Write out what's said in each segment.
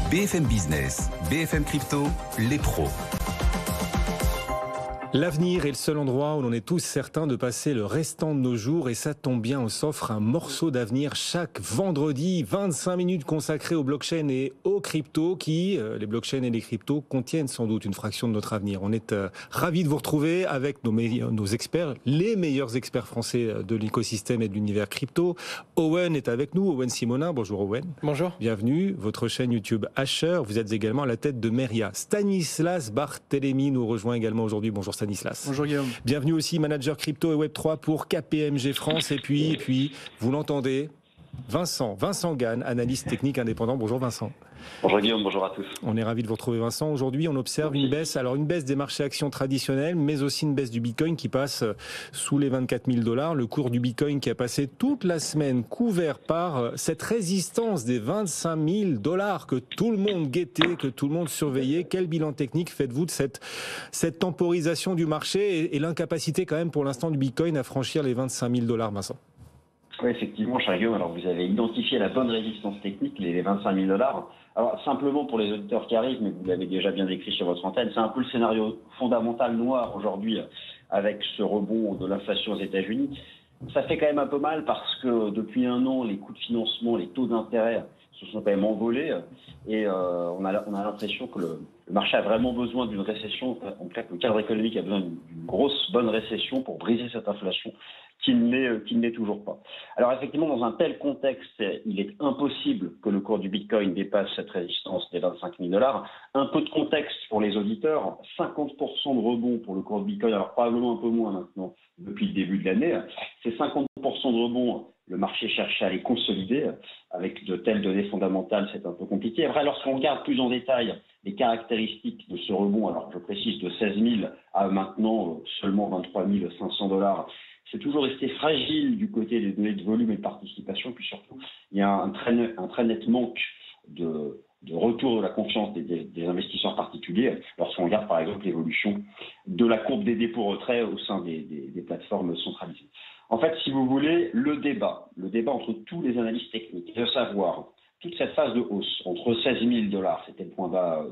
BFM Business, BFM Crypto, les pros. L'avenir est le seul endroit où l'on est tous certains de passer le restant de nos jours et ça tombe bien, on s'offre un morceau d'avenir chaque vendredi, 25 minutes consacrées aux blockchains et aux cryptos qui, les blockchains et les cryptos, contiennent sans doute une fraction de notre avenir. On est ravis de vous retrouver avec nos experts, les meilleurs experts français de l'écosystème et de l'univers crypto. Owen est avec nous, Owen Simonin. Bonjour Owen. Bonjour. Bienvenue, votre chaîne YouTube Hasher. Vous êtes également à la tête de Meria. Stanislas Barthélémy nous rejoint également aujourd'hui. Bonjour Stanislas. Bonjour Guillaume. Bienvenue aussi, manager crypto et Web3 pour KPMG France. Et puis, vous l'entendez, Vincent Gann, analyste technique indépendant. Bonjour Vincent. Bonjour Guillaume, bonjour à tous. On est ravis de vous retrouver Vincent. Aujourd'hui, on observe une baisse des marchés actions traditionnels, mais aussi une baisse du Bitcoin qui passe sous les 24 000 $. Le cours du Bitcoin qui a passé toute la semaine couvert par cette résistance des 25 000 $ que tout le monde guettait, que tout le monde surveillait. Quel bilan technique faites-vous de cette temporisation du marché et l'incapacité quand même pour l'instant du Bitcoin à franchir les 25 000 $, Vincent? Oui, effectivement, cher Guillaume, alors vous avez identifié la bonne résistance technique, les 25 000 $. Alors, simplement pour les auditeurs qui arrivent, mais vous l'avez déjà bien décrit sur votre antenne, c'est un peu le scénario fondamental noir aujourd'hui avec ce rebond de l'inflation aux États-Unis. Ça fait quand même un peu mal parce que depuis un an, les coûts de financement, les taux d'intérêt se sont quand même envolés et on a l'impression que le marché a vraiment besoin d'une récession. En tout cas, que le cadre économique a besoin d'une grosse, bonne récession pour briser cette inflation qui ne l'est toujours pas. Alors effectivement, dans un tel contexte, il est impossible que le cours du Bitcoin dépasse cette résistance des 25 000 $. Un peu de contexte pour les auditeurs, 50% de rebond pour le cours du Bitcoin, alors probablement un peu moins maintenant depuis le début de l'année. Ces 50% de rebond, le marché cherche à les consolider. Avec de telles données fondamentales, c'est un peu compliqué. Après, lorsqu'on regarde plus en détail les caractéristiques de ce rebond, alors je précise de 16 000 à maintenant seulement 23 500 $, c'est toujours resté fragile du côté des données de volume et de participation. Puis surtout, il y a un très net manque de retour de la confiance des investisseurs particuliers lorsqu'on regarde par exemple l'évolution de la courbe des dépôts-retraits au sein des plateformes centralisées. En fait, si vous voulez, le débat entre tous les analystes techniques, de savoir toute cette phase de hausse entre 16 000 $, c'était le point bas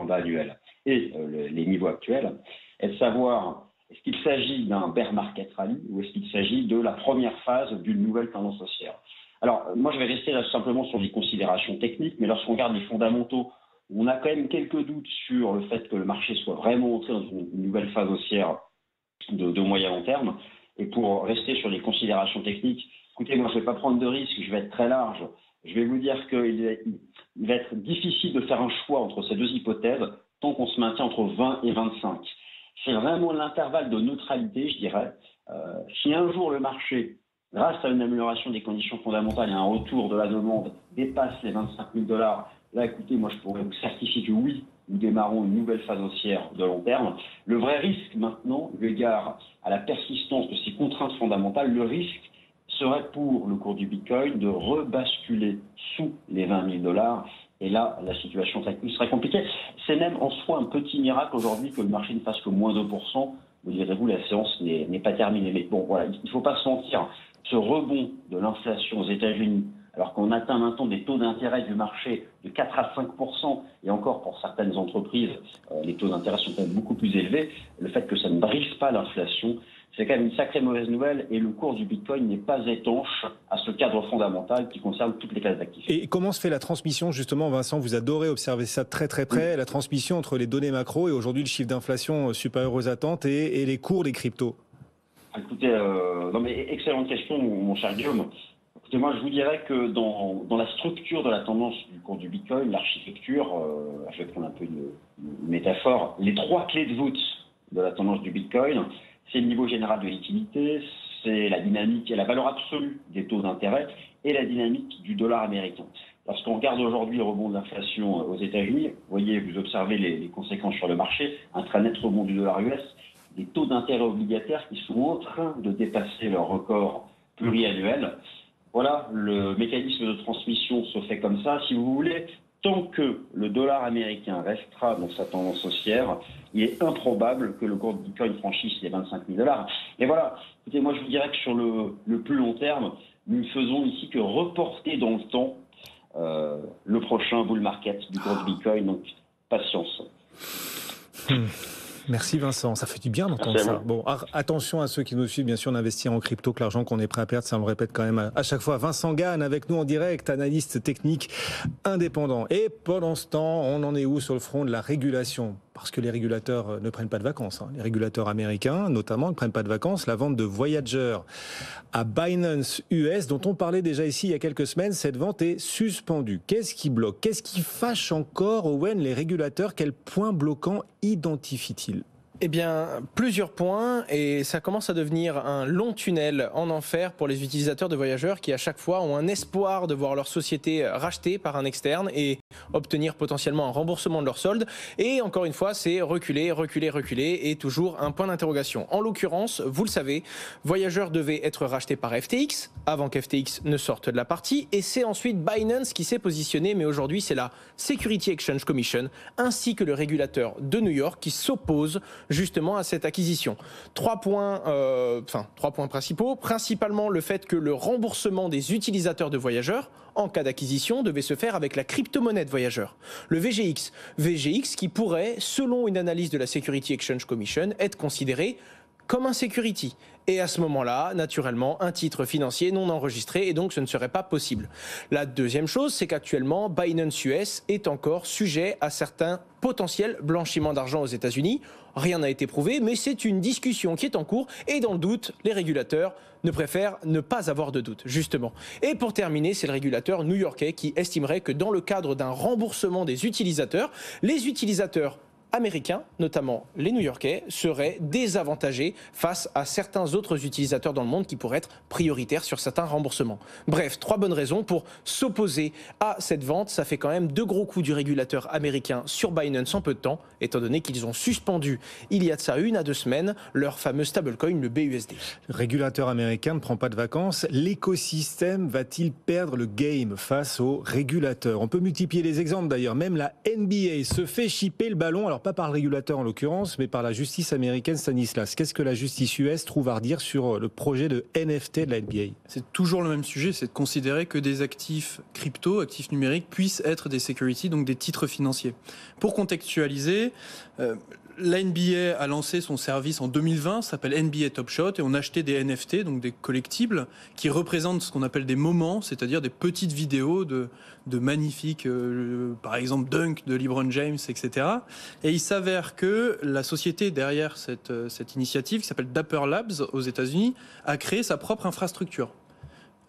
annuel, et les niveaux actuels, est de savoir est-ce qu'il s'agit d'un bear market rally ou est-ce qu'il s'agit de la première phase d'une nouvelle tendance haussière? Alors, moi, je vais rester là simplement sur des considérations techniques, mais lorsqu'on regarde les fondamentaux, on a quand même quelques doutes sur le fait que le marché soit vraiment entré dans une nouvelle phase haussière de moyen long terme. Et pour rester sur les considérations techniques, écoutez, moi, je ne vais pas prendre de risques, je vais être très large. Je vais vous dire qu'il va être difficile de faire un choix entre ces deux hypothèses tant qu'on se maintient entre 20 et 25. C'est vraiment l'intervalle de neutralité, je dirais. Si un jour le marché, grâce à une amélioration des conditions fondamentales et un retour de la demande, dépasse les 25 000 $, là, écoutez, moi, je pourrais vous certifier que oui, nous démarrons une nouvelle phase haussière de long terme. Le vrai risque maintenant, eu égard à la persistance de ces contraintes fondamentales, le risque serait pour le cours du Bitcoin de rebasculer sous les 20 000 $. Et là, la situation serait compliquée. C'est même en soi un petit miracle aujourd'hui que le marché ne fasse que moins 2%. Vous direz-vous, la séance n'est pas terminée. Mais bon, voilà, il ne faut pas se mentir. Ce rebond de l'inflation aux États-Unis, alors qu'on atteint maintenant des taux d'intérêt du marché de 4 à 5%, et encore pour certaines entreprises, les taux d'intérêt sont quand même beaucoup plus élevés, le fait que ça ne brise pas l'inflation, c'est quand même une sacrée mauvaise nouvelle et le cours du Bitcoin n'est pas étanche à ce cadre fondamental qui concerne toutes les classes d'actifs. Et comment se fait la transmission justement, Vincent? Vous adorez observer ça de très très près, la transmission entre les données macro et aujourd'hui le chiffre d'inflation supérieur aux attentes et les cours des cryptos. Écoutez, non mais excellente question, mon cher Guillaume. Écoutez, moi je vous dirais que dans la structure de la tendance du cours du Bitcoin, l'architecture, je vais prendre un peu une métaphore, les trois clés de voûte de la tendance du Bitcoin, c'est le niveau général de liquidité, c'est la dynamique et la valeur absolue des taux d'intérêt et la dynamique du dollar américain. Lorsqu'on regarde aujourd'hui le rebond de l'inflation aux États-Unis, vous observez les conséquences sur le marché, un très net rebond du dollar US, des taux d'intérêt obligataires qui sont en train de dépasser leur record pluriannuel. Voilà, le mécanisme de transmission se fait comme ça. Si vous voulez, tant que le dollar américain restera dans sa tendance haussière, il est improbable que le cours de Bitcoin franchisse les 25 000 $. Et voilà, écoutez, moi je vous dirais que sur le plus long terme, nous ne faisons ici que reporter dans le temps le prochain bull market du cours du Bitcoin. Donc, patience. Merci Vincent, ça fait du bien d'entendre ça. Bon, attention à ceux qui nous suivent, bien sûr, d'investir en crypto, que l'argent qu'on est prêt à perdre, ça on le répète quand même à chaque fois. Vincent Gane avec nous en direct, analyste technique indépendant. Et pendant ce temps, on en est où sur le front de la régulation ? Parce que les régulateurs ne prennent pas de vacances. Les régulateurs américains, notamment, ne prennent pas de vacances. La vente de Voyager à Binance US, dont on parlait déjà ici il y a quelques semaines, cette vente est suspendue. Qu'est-ce qui bloque ? Qu'est-ce qui fâche encore, Owen, les régulateurs ? Quels points bloquants identifient-ils ? Eh bien, plusieurs points, et ça commence à devenir un long tunnel en enfer pour les utilisateurs de Voyager qui, à chaque fois, ont un espoir de voir leur société rachetée par un externe et obtenir potentiellement un remboursement de leur solde. Et encore une fois, c'est reculer, et toujours un point d'interrogation. En l'occurrence, vous le savez, Voyager devait être racheté par FTX avant qu'FTX ne sorte de la partie, et c'est ensuite Binance qui s'est positionné, mais aujourd'hui, c'est la Security Exchange Commission ainsi que le régulateur de New York qui s'oppose justement à cette acquisition. Trois points principaux. Principalement le fait que le remboursement des utilisateurs de Voyager en cas d'acquisition devait se faire avec la crypto-monnaie de Voyager, le VGX. VGX qui pourrait, selon une analyse de la Security Exchange Commission, être considéré comme un security. Et à ce moment-là, naturellement, un titre financier non enregistré, et donc ce ne serait pas possible. La deuxième chose, c'est qu'actuellement, Binance US est encore sujet à certains potentiels blanchiments d'argent aux États-Unis. Rien n'a été prouvé, mais c'est une discussion qui est en cours, et dans le doute, les régulateurs ne préfèrent ne pas avoir de doute, justement. Et pour terminer, c'est le régulateur new-yorkais qui estimerait que dans le cadre d'un remboursement des utilisateurs, les utilisateurs américains, notamment les New-Yorkais, seraient désavantagés face à certains autres utilisateurs dans le monde qui pourraient être prioritaires sur certains remboursements. Bref, trois bonnes raisons pour s'opposer à cette vente. Ça fait quand même 2 gros coups du régulateur américain sur Binance en peu de temps, étant donné qu'ils ont suspendu, il y a de ça 1 à 2 semaines, leur fameux stablecoin, le BUSD. Le régulateur américain ne prend pas de vacances. L'écosystème va-t-il perdre le game face aux régulateurs ? On peut multiplier les exemples d'ailleurs. Même la NBA se fait chipper le ballon. Alors pas par le régulateur en l'occurrence, mais par la justice américaine Stanislas. Qu'est-ce que la justice US trouve à redire sur le projet de NFT de la NBA ? C'est toujours le même sujet, c'est de considérer que des actifs crypto, actifs numériques, puissent être des securities, donc des titres financiers. Pour contextualiser, la NBA a lancé son service en 2020, ça s'appelle NBA Top Shot, et on achetait des NFT, donc des collectibles, qui représentent ce qu'on appelle des moments, c'est-à-dire des petites vidéos de magnifiques, par exemple Dunk de LeBron James, etc. Et il s'avère que la société derrière cette initiative, qui s'appelle Dapper Labs aux États-Unis, a créé sa propre infrastructure.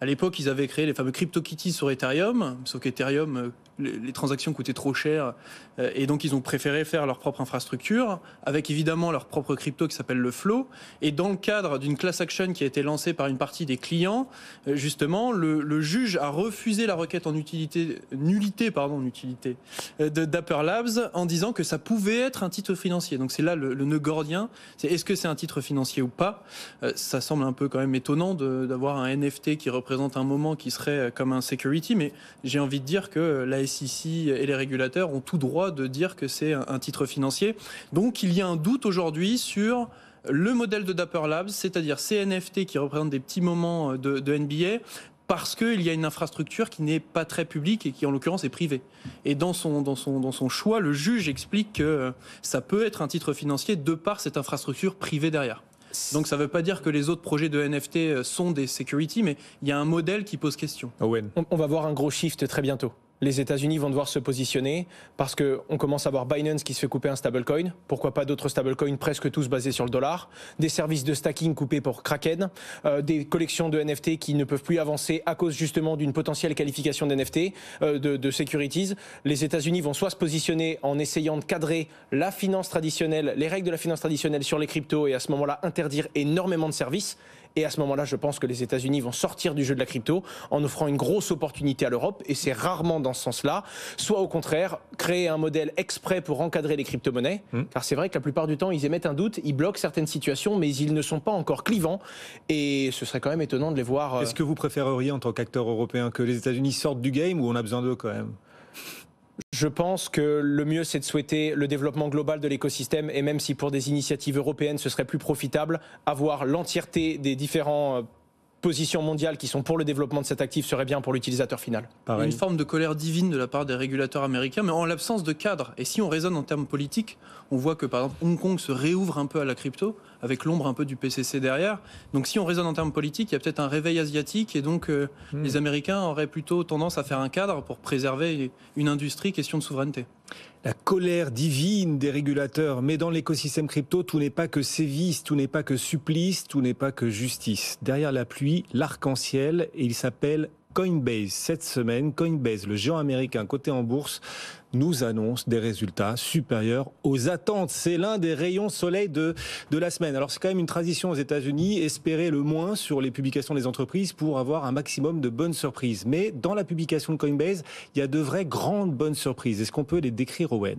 À l'époque, ils avaient créé les fameux CryptoKitties sur Ethereum, sauf qu'Ethereum, les transactions coûtaient trop cher, et donc ils ont préféré faire leur propre infrastructure, avec évidemment leur propre crypto qui s'appelle le Flow. Et dans le cadre d'une class action qui a été lancée par une partie des clients, justement, le juge a refusé la requête en nullité de Dapper Labs en disant que ça pouvait être un titre financier. Donc c'est là le nœud gordien, c'est est-ce que c'est un titre financier ou pas ? Ça semble un peu quand même étonnant d'avoir un NFT qui représente un moment qui serait comme un security, mais j'ai envie de dire que la SEC et les régulateurs ont tout droit de dire que c'est un titre financier. Donc il y a un doute aujourd'hui sur le modèle de Dapper Labs, c'est-à-dire ces NFT qui représentent des petits moments de NBA, parce qu'il y a une infrastructure qui n'est pas très publique et qui en l'occurrence est privée. Et dans son choix, le juge explique que ça peut être un titre financier de par cette infrastructure privée derrière. Donc ça ne veut pas dire que les autres projets de NFT sont des security, mais il y a un modèle qui pose question. Owen. On va voir un gros shift très bientôt. Les États-Unis vont devoir se positionner parce qu'on commence à voir Binance qui se fait couper un stablecoin. Pourquoi pas d'autres stablecoins, presque tous basés sur le dollar. Des services de stacking coupés pour Kraken. Des collections de NFT qui ne peuvent plus avancer à cause justement d'une potentielle qualification d'NFT, de securities. Les États-Unis vont soit se positionner en essayant de cadrer la finance traditionnelle, les règles de la finance traditionnelle sur les cryptos et à ce moment-là interdire énormément de services. Et à ce moment-là, je pense que les États-Unis vont sortir du jeu de la crypto en offrant une grosse opportunité à l'Europe. Et c'est rarement dans ce sens-là. Soit au contraire, créer un modèle exprès pour encadrer les crypto-monnaies. Car c'est vrai que la plupart du temps, ils émettent un doute, ils bloquent certaines situations, mais ils ne sont pas encore clivants. Et ce serait quand même étonnant de les voir... Est-ce que vous préféreriez, en tant qu'acteur européen, que les États-Unis sortent du game ou on a besoin d'eux quand même ? Je pense que le mieux, c'est de souhaiter le développement global de l'écosystème et même si pour des initiatives européennes, ce serait plus profitable, avoir l'entièreté des différents positions mondiales qui sont pour le développement de cet actif seraient bien pour l'utilisateur final. Pareil. Une forme de colère divine de la part des régulateurs américains, mais en l'absence de cadre. Et si on raisonne en termes politiques, on voit que par exemple Hong Kong se réouvre un peu à la crypto, avec l'ombre un peu du PCC derrière. Donc si on raisonne en termes politiques, il y a peut-être un réveil asiatique, et donc les Américains auraient plutôt tendance à faire un cadre pour préserver une industrie, question de souveraineté. La colère divine des régulateurs, mais dans l'écosystème crypto, tout n'est pas que sévice, tout n'est pas que supplice, tout n'est pas que justice. Derrière la pluie, l'arc-en-ciel, et il s'appelle Coinbase. Cette semaine, Coinbase, le géant américain coté en bourse, nous annonce des résultats supérieurs aux attentes. C'est l'un des rayons soleil de la semaine. Alors c'est quand même une tradition aux États-Unis, espérer le moins sur les publications des entreprises pour avoir un maximum de bonnes surprises. Mais dans la publication de Coinbase, il y a de vraies grandes bonnes surprises. Est-ce qu'on peut les décrire, Owen ?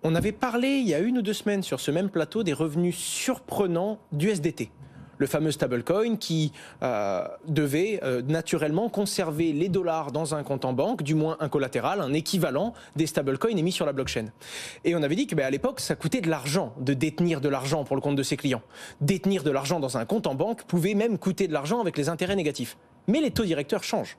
On avait parlé il y a 1 ou 2 semaines sur ce même plateau des revenus surprenants d'USDT. Le fameux stablecoin qui devait naturellement conserver les dollars dans un compte en banque, du moins un collatéral, un équivalent des stablecoins émis sur la blockchain. Et on avait dit qu'à l'époque, ça coûtait de l'argent de détenir de l'argent pour le compte de ses clients. Détenir de l'argent dans un compte en banque pouvait même coûter de l'argent avec les intérêts négatifs. Mais les taux directeurs changent.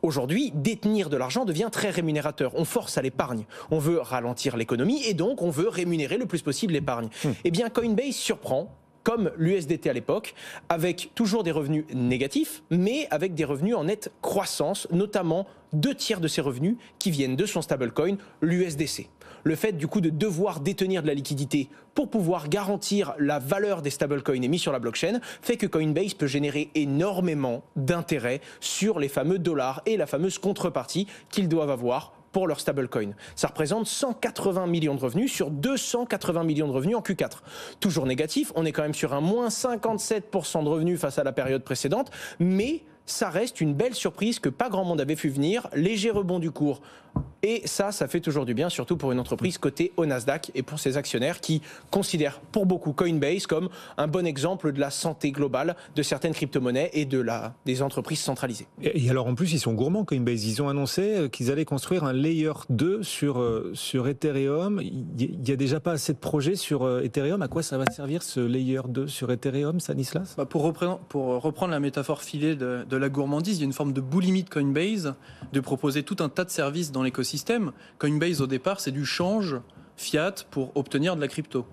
Aujourd'hui, détenir de l'argent devient très rémunérateur. On force à l'épargne. On veut ralentir l'économie et donc on veut rémunérer le plus possible l'épargne. Eh bien, Coinbase surprend, comme l'USDT à l'époque, avec toujours des revenus négatifs, mais avec des revenus en nette croissance, notamment 2/3 de ces revenus qui viennent de son stablecoin, l'USDC. Le fait du coup de devoir détenir de la liquidité pour pouvoir garantir la valeur des stablecoins émis sur la blockchain fait que Coinbase peut générer énormément d'intérêt sur les fameux dollars et la fameuse contrepartie qu'ils doivent avoir pour leur stablecoin. Ça représente 180 millions de revenus sur 280 millions de revenus en Q4. Toujours négatif, on est quand même sur un moins 57% de revenus face à la période précédente, mais ça reste une belle surprise que pas grand monde avait vu venir, léger rebond du cours. Et ça fait toujours du bien, surtout pour une entreprise cotée au Nasdaq et pour ses actionnaires qui considèrent pour beaucoup Coinbase comme un bon exemple de la santé globale de certaines crypto-monnaies et des entreprises centralisées. Et alors en plus, ils sont gourmands Coinbase. Ils ont annoncé qu'ils allaient construire un layer 2 sur Ethereum. Il n'y a déjà pas assez de projets sur Ethereum. À quoi ça va servir ce layer 2 sur Ethereum, Stanislas ? Pour reprendre la métaphore filée de la gourmandise, il y a une forme de boulimie de Coinbase, de proposer tout un tas de services dans l'écosystème. Coinbase, au départ, c'est du change fiat pour obtenir de la crypto.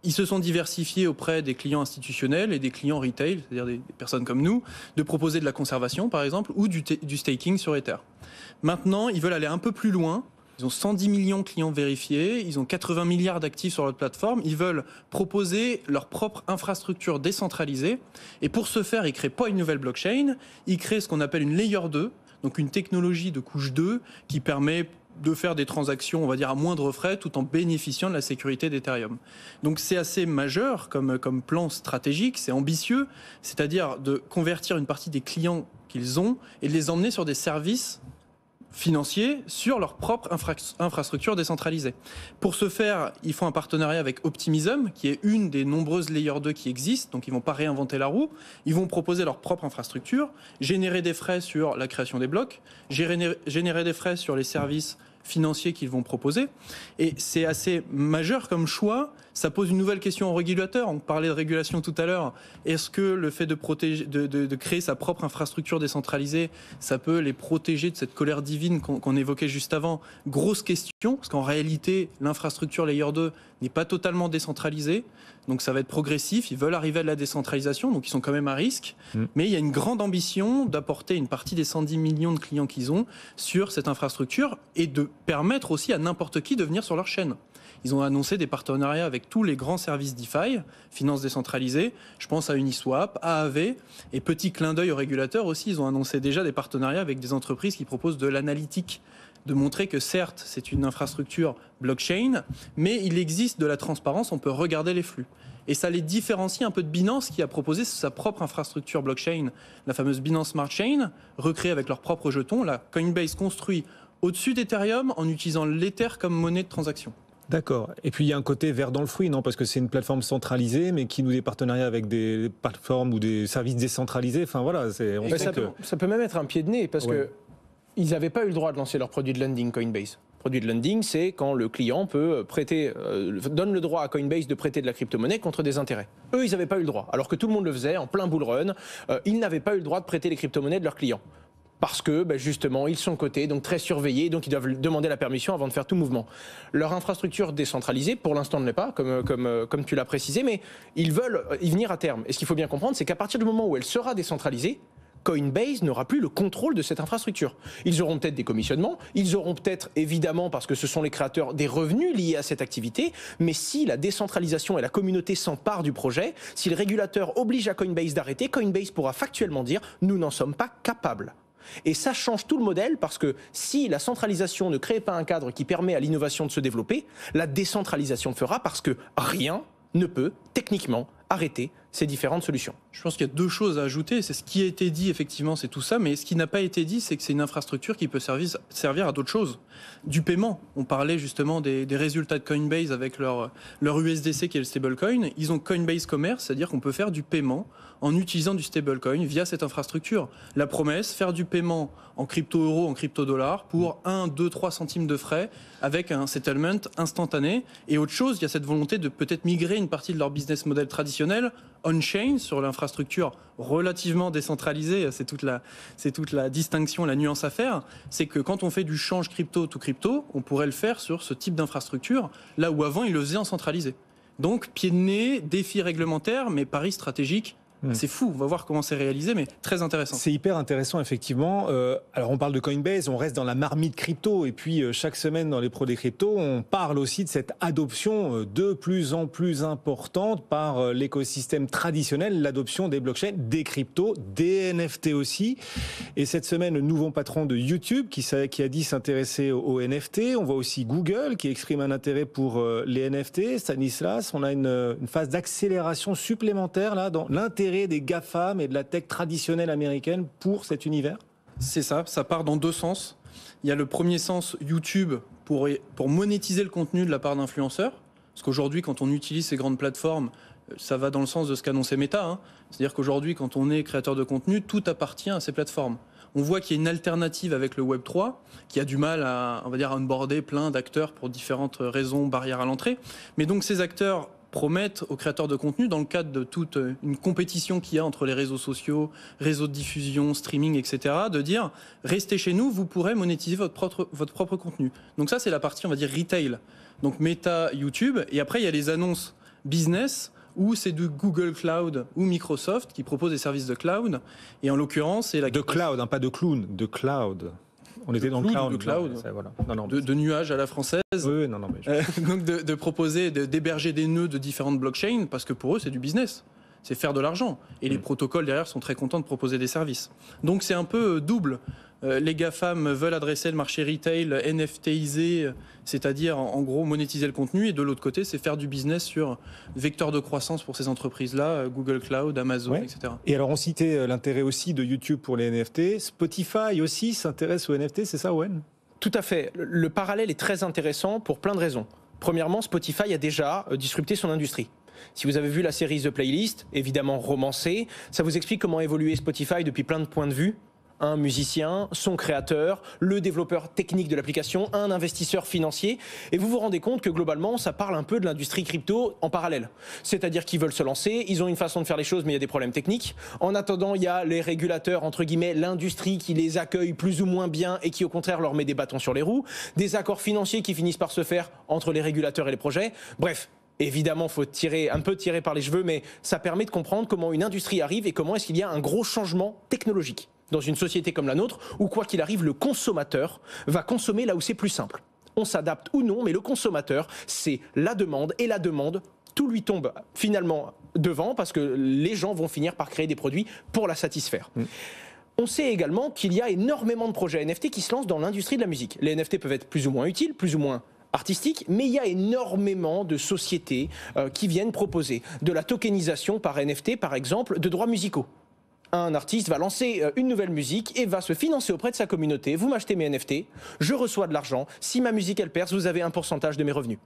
Ils se sont diversifiés auprès des clients institutionnels et des clients retail, c'est-à-dire des personnes comme nous, de proposer de la conservation, par exemple, ou du staking sur Ether. Maintenant, ils veulent aller un peu plus loin. Ils ont 110 millions de clients vérifiés, ils ont 80 milliards d'actifs sur leur plateforme, ils veulent proposer leur propre infrastructure décentralisée. Et pour ce faire, ils ne créent pas une nouvelle blockchain, ils créent ce qu'on appelle une layer 2, donc une technologie de couche 2 qui permet de faire des transactions, on va dire, à moindre frais, tout en bénéficiant de la sécurité d'Ethereum. Donc c'est assez majeur comme plan stratégique, c'est ambitieux, c'est-à-dire de convertir une partie des clients qu'ils ont et de les emmener sur des services financiers sur leur propre infrastructure décentralisée. Pour ce faire, ils font un partenariat avec Optimism, qui est une des nombreuses Layer 2 qui existent, donc ils ne vont pas réinventer la roue, ils vont proposer leur propre infrastructure, générer des frais sur la création des blocs, générer des frais sur les services financiers qu'ils vont proposer. Et c'est assez majeur comme choix. Ça pose une nouvelle question aux régulateurs. On parlait de régulation tout à l'heure. Est-ce que le fait de créer sa propre infrastructure décentralisée, ça peut les protéger de cette colère divine qu'on évoquait juste avant? Grosse question, parce qu'en réalité, l'infrastructure Layer 2 n'est pas totalement décentralisée. Donc ça va être progressif. Ils veulent arriver à la décentralisation, donc ils sont quand même à risque. Mais il y a une grande ambition d'apporter une partie des 110 millions de clients qu'ils ont sur cette infrastructure et de permettre aussi à n'importe qui de venir sur leur chaîne. Ils ont annoncé des partenariats avec tous les grands services DeFi, finances décentralisées. Je pense à Uniswap, à Aave. Et petit clin d'œil aux régulateurs aussi, ils ont annoncé déjà des partenariats avec des entreprises qui proposent de l'analytique, de montrer que certes, c'est une infrastructure blockchain, mais il existe de la transparence, on peut regarder les flux. Et ça les différencie un peu de Binance qui a proposé sa propre infrastructure blockchain, la fameuse Binance Smart Chain, recréée avec leurs propres jetons. La Coinbase construit au-dessus d'Ethereum en utilisant l'Ether comme monnaie de transaction. D'accord. Et puis il y a un côté vert dans le fruit, non? Parce que c'est une plateforme centralisée, mais qui noue des partenariats avec des plateformes ou des services décentralisés. Enfin voilà, ça peut même être un pied de nez, parce que ils n'avaient pas eu le droit de lancer leur produit de lending Coinbase. Produit de lending, c'est quand le client peut donne le droit à Coinbase de prêter de la crypto-monnaie contre des intérêts. Eux, ils n'avaient pas eu le droit, alors que tout le monde le faisait en plein bull run. Ils n'avaient pas eu le droit de prêter les crypto-monnaies de leurs clients. Parce que, justement, ils sont cotés, donc très surveillés, donc ils doivent demander la permission avant de faire tout mouvement. Leur infrastructure décentralisée, pour l'instant, ne l'est pas, comme tu l'as précisé, mais ils veulent y venir à terme. Et ce qu'il faut bien comprendre, c'est qu'à partir du moment où elle sera décentralisée, Coinbase n'aura plus le contrôle de cette infrastructure. Ils auront peut-être des commissionnements, ils auront peut-être, évidemment, parce que ce sont les créateurs, des revenus liés à cette activité, mais si la décentralisation et la communauté s'emparent du projet, si le régulateur oblige à Coinbase d'arrêter, Coinbase pourra factuellement dire « nous n'en sommes pas capables ». Et ça change tout le modèle parce que si la centralisation ne crée pas un cadre qui permet à l'innovation de se développer, la décentralisation le fera parce que rien ne peut techniquement arrêter ces différentes solutions. Je pense qu'il y a deux choses à ajouter. C'est ce qui a été dit, effectivement, c'est tout ça. Mais ce qui n'a pas été dit, c'est que c'est une infrastructure qui peut servir à d'autres choses. Du paiement. On parlait justement des résultats de Coinbase avec leur USDC qui est le stablecoin. Ils ont Coinbase Commerce, c'est-à-dire qu'on peut faire du paiement en utilisant du stablecoin via cette infrastructure. La promesse, faire du paiement en crypto-euro, en crypto-dollar pour 1, 2, 3 centimes de frais avec un settlement instantané. Et autre chose, il y a cette volonté de peut-être migrer une partie de leur business model traditionnel on-chain sur l'infrastructure relativement décentralisée. C'est toute la distinction, la nuance à faire. C'est que quand on fait du change crypto to crypto, on pourrait le faire sur ce type d'infrastructure, là où avant, ils le faisaient en centralisé. Donc, pied de nez, défi réglementaire, mais pari stratégique. C'est fou, on va voir comment c'est réalisé, mais très intéressant. C'est hyper intéressant, effectivement. Alors, on parle de Coinbase, on reste dans la marmite crypto, et puis chaque semaine dans les pros des cryptos, on parle aussi de cette adoption de plus en plus importante par l'écosystème traditionnel, l'adoption des blockchains, des cryptos, des NFT aussi. Et cette semaine, le nouveau patron de YouTube qui a dit s'intéresser aux NFT. On voit aussi Google qui exprime un intérêt pour les NFT. Stanislas, on a une phase d'accélération supplémentaire là dans l'intérêt des GAFAM et de la tech traditionnelle américaine pour cet univers? C'est ça part dans deux sens. Il y a le premier sens, YouTube, pour monétiser le contenu de la part d'influenceurs. Parce qu'aujourd'hui, quand on utilise ces grandes plateformes, ça va dans le sens de ce qu'annonçait Meta. C'est-à-dire qu'aujourd'hui, quand on est créateur de contenu, tout appartient à ces plateformes. On voit qu'il y a une alternative avec le Web3 qui a du mal à, on va dire, onboarder plein d'acteurs pour différentes raisons, barrières à l'entrée. Mais donc ces acteurs promettent aux créateurs de contenu, dans le cadre de toute une compétition qu'il y a entre les réseaux sociaux, réseaux de diffusion, streaming, etc., de dire « Restez chez nous, vous pourrez monétiser votre propre contenu ». Donc ça, c'est la partie, on va dire, retail. Donc Meta, YouTube. Et après, il y a les annonces business, où c'est du Google Cloud ou Microsoft qui propose des services de cloud. Et en l'occurrence, c'est la... De cloud, pas de clown, de cloud. On était dans le cloud. De cloud. Voilà. De nuages à la française. Oui, donc de proposer, d'héberger des nœuds de différentes blockchains, parce que pour eux, c'est du business. C'est faire de l'argent. Et les protocoles derrière sont très contents de proposer des services. Donc c'est un peu double. Les GAFAM veulent adresser le marché retail NFTisé, c'est-à-dire en gros monétiser le contenu. Et de l'autre côté, c'est faire du business sur vecteur de croissance pour ces entreprises-là, Google Cloud, Amazon, etc. Et alors on citait l'intérêt aussi de YouTube pour les NFT. Spotify aussi s'intéresse aux NFT, c'est ça, Owen ? Tout à fait. Le parallèle est très intéressant pour plein de raisons. Premièrement, Spotify a déjà disrupté son industrie. Si vous avez vu la série The Playlist, évidemment romancée, ça vous explique comment évoluer Spotify depuis plein de points de vue. Un musicien, son créateur, le développeur technique de l'application, un investisseur financier. Et vous vous rendez compte que globalement, ça parle un peu de l'industrie crypto en parallèle. C'est-à-dire qu'ils veulent se lancer, ils ont une façon de faire les choses, mais il y a des problèmes techniques. En attendant, il y a les régulateurs, entre guillemets, l'industrie qui les accueille plus ou moins bien et qui au contraire leur met des bâtons sur les roues. Des accords financiers qui finissent par se faire entre les régulateurs et les projets. Bref. Évidemment, il faut un peu tirer par les cheveux, mais ça permet de comprendre comment une industrie arrive et comment est-ce qu'il y a un gros changement technologique dans une société comme la nôtre, où quoi qu'il arrive, le consommateur va consommer là où c'est plus simple. On s'adapte ou non, mais le consommateur, c'est la demande, et la demande, tout lui tombe finalement devant, parce que les gens vont finir par créer des produits pour la satisfaire. On sait également qu'il y a énormément de projets NFT qui se lancent dans l'industrie de la musique. Les NFT peuvent être plus ou moins utiles, plus ou moins artistique, mais il y a énormément de sociétés qui viennent proposer de la tokenisation par NFT, par exemple, de droits musicaux. Un artiste va lancer une nouvelle musique et va se financer auprès de sa communauté. Vous m'achetez mes NFT, je reçois de l'argent. Si ma musique elle perce, vous avez un pourcentage de mes revenus.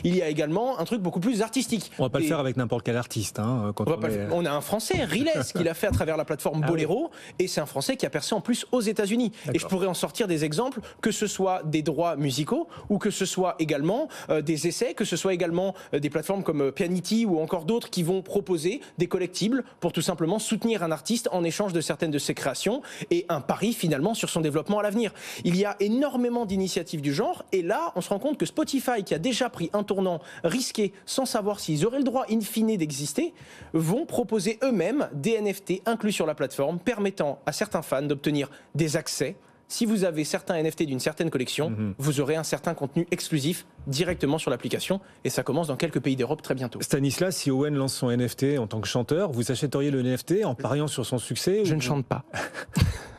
Il y a également un truc beaucoup plus artistique. On va pas le faire avec n'importe quel artiste. Hein, quand on a un Français, Riles, qui l'a fait à travers la plateforme Bolero, et c'est un Français qui a percé en plus aux États-Unis. Et je pourrais en sortir des exemples, que ce soit des droits musicaux, ou que ce soit également des essais, que ce soit également des plateformes comme Pianity ou encore d'autres qui vont proposer des collectibles pour tout simplement soutenir un artiste en échange de certaines de ses créations et un pari finalement sur son développement à l'avenir. Il y a énormément d'initiatives du genre, et là on se rend compte que Spotify, qui a déjà pris un tournant risqué sans savoir s'ils auraient le droit in fine d'exister, vont proposer eux-mêmes des NFT inclus sur la plateforme, permettant à certains fans d'obtenir des accès. Si vous avez certains NFT d'une certaine collection, vous aurez un certain contenu exclusif directement sur l'application, et ça commence dans quelques pays d'Europe très bientot. Stanislas, si Owen lance son NFT en tant que chanteur, vous achèteriez le NFT en pariant sur son succès? Je ne chante pas.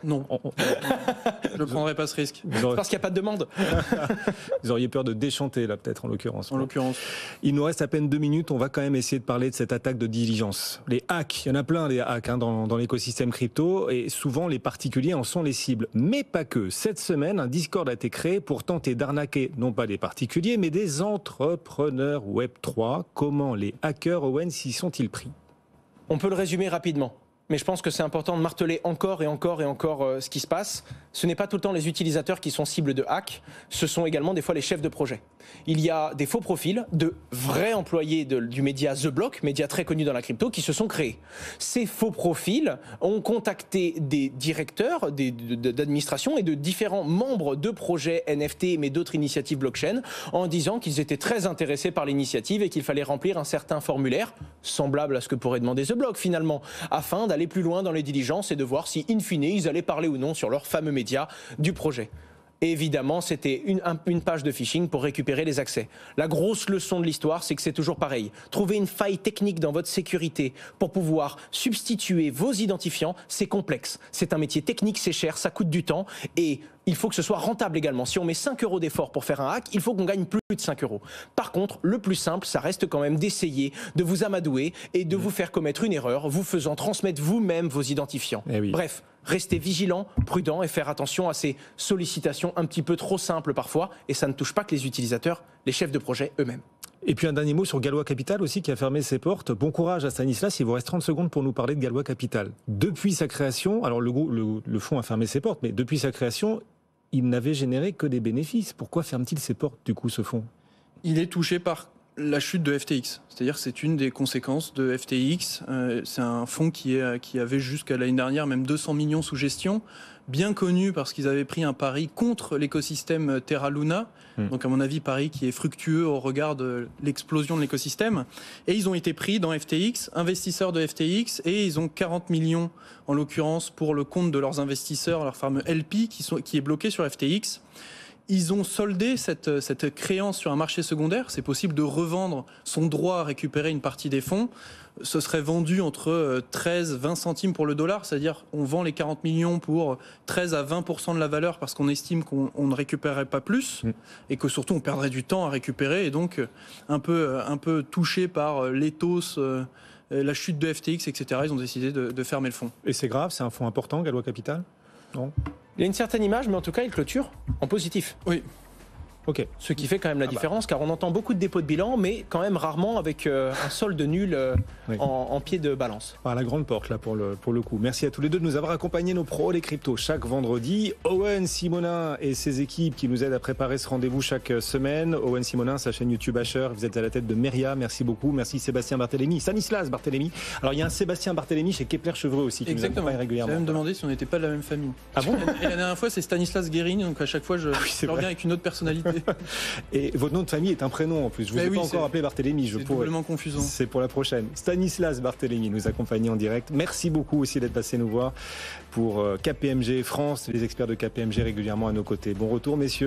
Non. Je ne prendrai pas ce risque. Parce qu'il n'y a pas de demande. Vous auriez peur de déchanter, là, peut-être, en l'occurrence. En l'occurrence. Il nous reste à peine 2 minutes. On va quand même essayer de parler de cette attaque de diligence. Les hacks, il y en a plein, des hacks, hein, dans l'écosystème crypto. Et souvent, les particuliers en sont les cibles. Mais pas que. Cette semaine, un Discord a été créé pour tenter d'arnaquer, non pas des particuliers, mais des entrepreneurs Web3. Comment les hackers, Owen, s'y sont-ils pris? On peut le résumer rapidement. Mais je pense que c'est important de marteler encore et encore et encore ce qui se passe. Ce n'est pas tout le temps les utilisateurs qui sont cibles de hacks, ce sont également des fois les chefs de projet. Il y a des faux profils de vrais employés du média The Block, média très connu dans la crypto, qui se sont créés. Ces faux profils ont contacté des directeurs d'administration et de différents membres de projets NFT, mais d'autres initiatives blockchain, en disant qu'ils étaient très intéressés par l'initiative et qu'il fallait remplir un certain formulaire, semblable à ce que pourrait demander The Block finalement, afin d'aller plus loin dans les diligences et de voir si, in fine, ils allaient parler ou non sur leur fameux média du projet. Et évidemment, c'était une page de phishing pour récupérer les accès. La grosse leçon de l'histoire, c'est que c'est toujours pareil. Trouver une faille technique dans votre sécurité pour pouvoir substituer vos identifiants, c'est complexe. C'est un métier technique, c'est cher, ça coûte du temps, et il faut que ce soit rentable également. Si on met 5 € d'effort pour faire un hack, il faut qu'on gagne plus de 5 €. Par contre, le plus simple, ça reste quand même d'essayer de vous amadouer et de vous faire commettre une erreur, vous faisant transmettre vous-même vos identifiants. Oui. Bref, restez vigilant, prudent et faire attention à ces sollicitations un petit peu trop simples parfois, et ça ne touche pas que les utilisateurs, les chefs de projet eux-mêmes. Et puis un dernier mot sur Galois Capital aussi, qui a fermé ses portes. Bon courage à Stanislas, il vous reste 30 secondes pour nous parler de Galois Capital. Depuis sa création, alors le fonds a fermé ses portes, mais depuis sa création, il n'avait généré que des bénéfices. Pourquoi ferme-t-il ses portes, du coup, ce fonds? Il est touché par la chute de FTX. C'est-à-dire que c'est une des conséquences de FTX. C'est un fonds qui avait jusqu'à l'année dernière même 200 millions sous gestion, bien connu parce qu'ils avaient pris un pari contre l'écosystème Terra Luna. Donc à mon avis, pari qui est fructueux au regard de l'explosion de l'écosystème. Et ils ont été pris dans FTX, investisseurs de FTX, et ils ont 40 millions en l'occurrence pour le compte de leurs investisseurs, leur fameux LP qui est bloqué sur FTX. Ils ont soldé cette créance sur un marché secondaire. C'est possible de revendre son droit à récupérer une partie des fonds. Ce serait vendu entre 13-20 centimes pour le dollar, c'est-à-dire on vend les 40 millions pour 13 à 20% de la valeur parce qu'on estime qu'on ne récupérerait pas plus et que surtout on perdrait du temps à récupérer, et donc un peu touché par l'éthos, la chute de FTX, etc. Ils ont décidé de fermer le fonds. Et c'est grave, c'est un fonds important, Galois Capital? Non. Il y a une certaine image, mais en tout cas, il clôture en positif. Oui. Ok. Ce qui fait quand même la différence, car on entend beaucoup de dépôts de bilan, mais quand même rarement avec un solde nul en pied de balance. À la grande porte, là, pour le coup. Merci à tous les deux de nous avoir accompagnés, nos pros, les cryptos, chaque vendredi. Owen Simonin et ses équipes qui nous aident à préparer ce rendez-vous chaque semaine. Owen Simonin, sa chaîne YouTube Asher. Vous êtes à la tête de Meria. Merci beaucoup. Merci Sébastien Barthélémy. Stanislas Barthélémy. Alors, il y a un Sébastien Barthélémy chez Kepler Chevreux aussi qui nous accompagne régulièrement. J'avais même demandé si on n'était pas de la même famille. Ah bon? Et la dernière fois, c'est Stanislas Guérini, donc à chaque fois, je reviens avec une autre personnalité. Et votre nom de famille est un prénom en plus. Je vous ai pas encore appelé Barthélémy. C'est doublement confusant. C'est pour la prochaine. Stanislas Barthélémy nous accompagne en direct. Merci beaucoup aussi d'être passé nous voir pour KPMG France, les experts de KPMG régulièrement à nos côtés. Bon retour, messieurs.